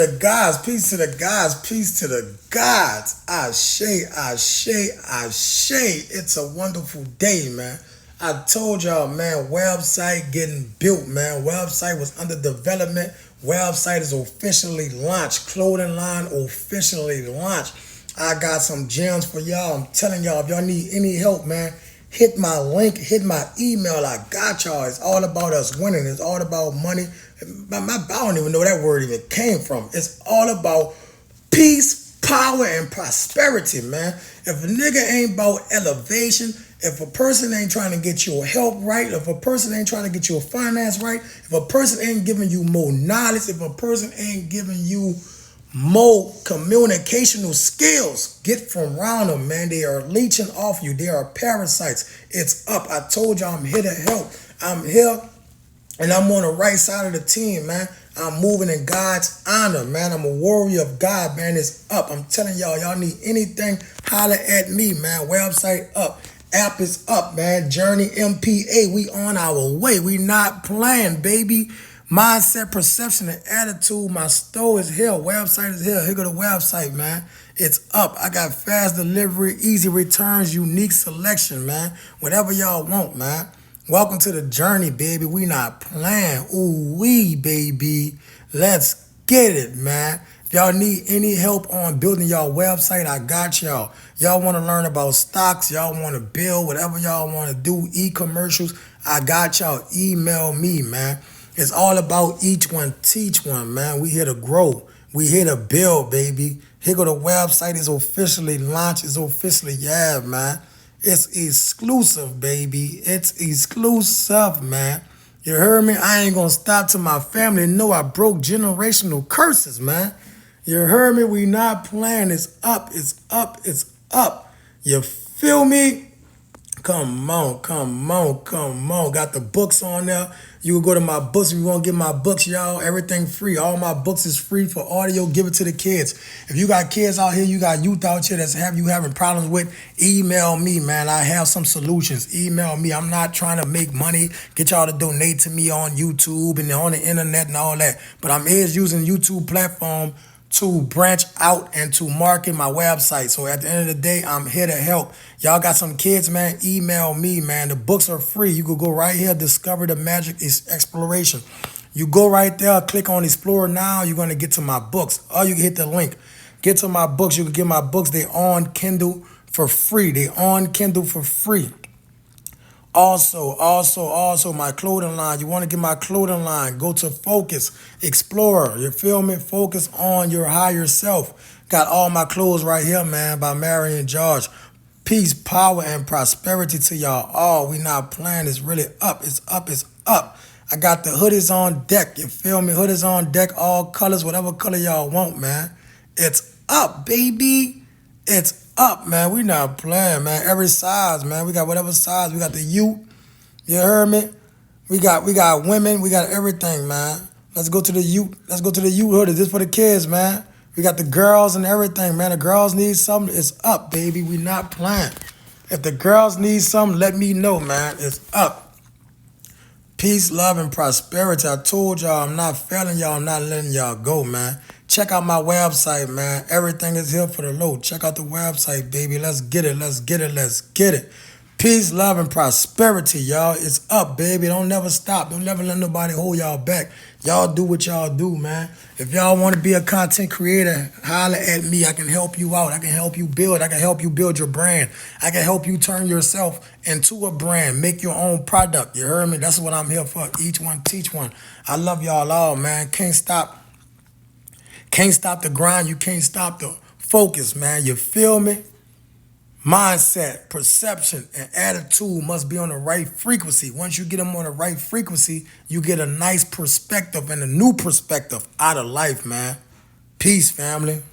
The guys, peace to the guys, peace to the gods. Ashe. It's a wonderful day, man. I told y'all, man, website getting built, man. Website was under development. Website is officially launched. Clothing line officially launched. I got some gems for y'all. I'm telling y'all, if y'all need any help, man, hit my link, hit my email. I got y'all. It's all about us winning. It's all about money. I don't even know where that word even came from. It's all about peace, power, and prosperity, man. If a nigga ain't about elevation, if a person ain't trying to get your help right, if a person ain't trying to get your finance right, if a person ain't giving you more knowledge, if a person ain't giving you more communicational skills, get from around them, man. They are leeching off you. They are parasites. It's up. I told y'all I'm here to help. I'm here and I'm on the right side of the team, man. I'm moving in God's honor, man. I'm a warrior of God, man. It's up. I'm telling y'all need anything, holler at me, man. Website up. App is up, man. Journey MPA. We on our way. We not playing, baby. Mindset, perception, and attitude. My store is here. Website is here. Here go the website, man. It's up. I got fast delivery, easy returns, unique selection, man. Whatever y'all want, man. Welcome to the journey, baby. We not playing. Ooh, wee, baby. Let's get it, man. If y'all need any help on building y'all website, I got y'all. Y'all want to learn about stocks, y'all want to build, whatever y'all want to do, e-commercials, I got y'all. Email me, man. It's all about each one, teach one, man. We here to grow. We here to build, baby. Here go the website is officially launched. It's officially, yeah, man. It's exclusive, baby. It's exclusive, man. You heard me? I ain't gonna stop till my family know I broke generational curses, man. You heard me? We not playing. It's up. It's up. It's up. You feel me? Come on. Got the books on there. You can go to my books if you want to get my books, y'all. Everything free. All my books is free for audio. Give it to the kids. If you got kids out here, you got youth out here that's having problems with, email me, man. I have some solutions. Email me. I'm not trying to make money, get y'all to donate to me on YouTube and on the internet and all that. But I'm using YouTube platform to branch out and to market my website. So at the end of the day, I'm here to help. Y'all got some kids, man, email me, man. The books are free. You could go right here, Discover the Magic is Exploration. You go right there, click on Explore Now, you're going to get to my books. Or you can hit the link. Get to my books. You can get my books. They on Kindle for free. They on Kindle for free. Also, my clothing line. You want to get my clothing line, go to Focus, Explorer. You feel me? Focus on your higher self. Got all my clothes right here, man, by Marion George. Peace, power, and prosperity to y'all all. We not playing. It's really up. It's up. It's up. I got the hoodies on deck. You feel me? Hoodies on deck, all colors, whatever color y'all want, man. It's up, baby. It's up, man. We not playing, man. Every size, man. We got whatever size. We got the youth. You heard me? We got women. We got everything, man. Let's go to the youth. Let's go to the youth hoodie. This for the kids, man. We got the girls and everything, man. The girls need something. It's up, baby. We not playing. If the girls need something, let me know, man. It's up. Peace, love, and prosperity. I told y'all I'm not failing y'all. I'm not letting y'all go, man. Check out my website, man. Everything is here for the low. Check out the website, baby. Let's get it. Let's get it. Let's get it. Peace, love, and prosperity, y'all. It's up, baby. Don't never stop. Don't never let nobody hold y'all back. Y'all do what y'all do, man. If y'all want to be a content creator, holler at me. I can help you out. I can help you build. I can help you build your brand. I can help you turn yourself into a brand. Make your own product. You heard me? That's what I'm here for. Each one, teach one. I love y'all all, man. Can't stop the grind. You can't stop the focus, man. You feel me? Mindset, perception, and attitude must be on the right frequency. Once you get them on the right frequency, you get a nice perspective and a new perspective out of life, man. Peace, family.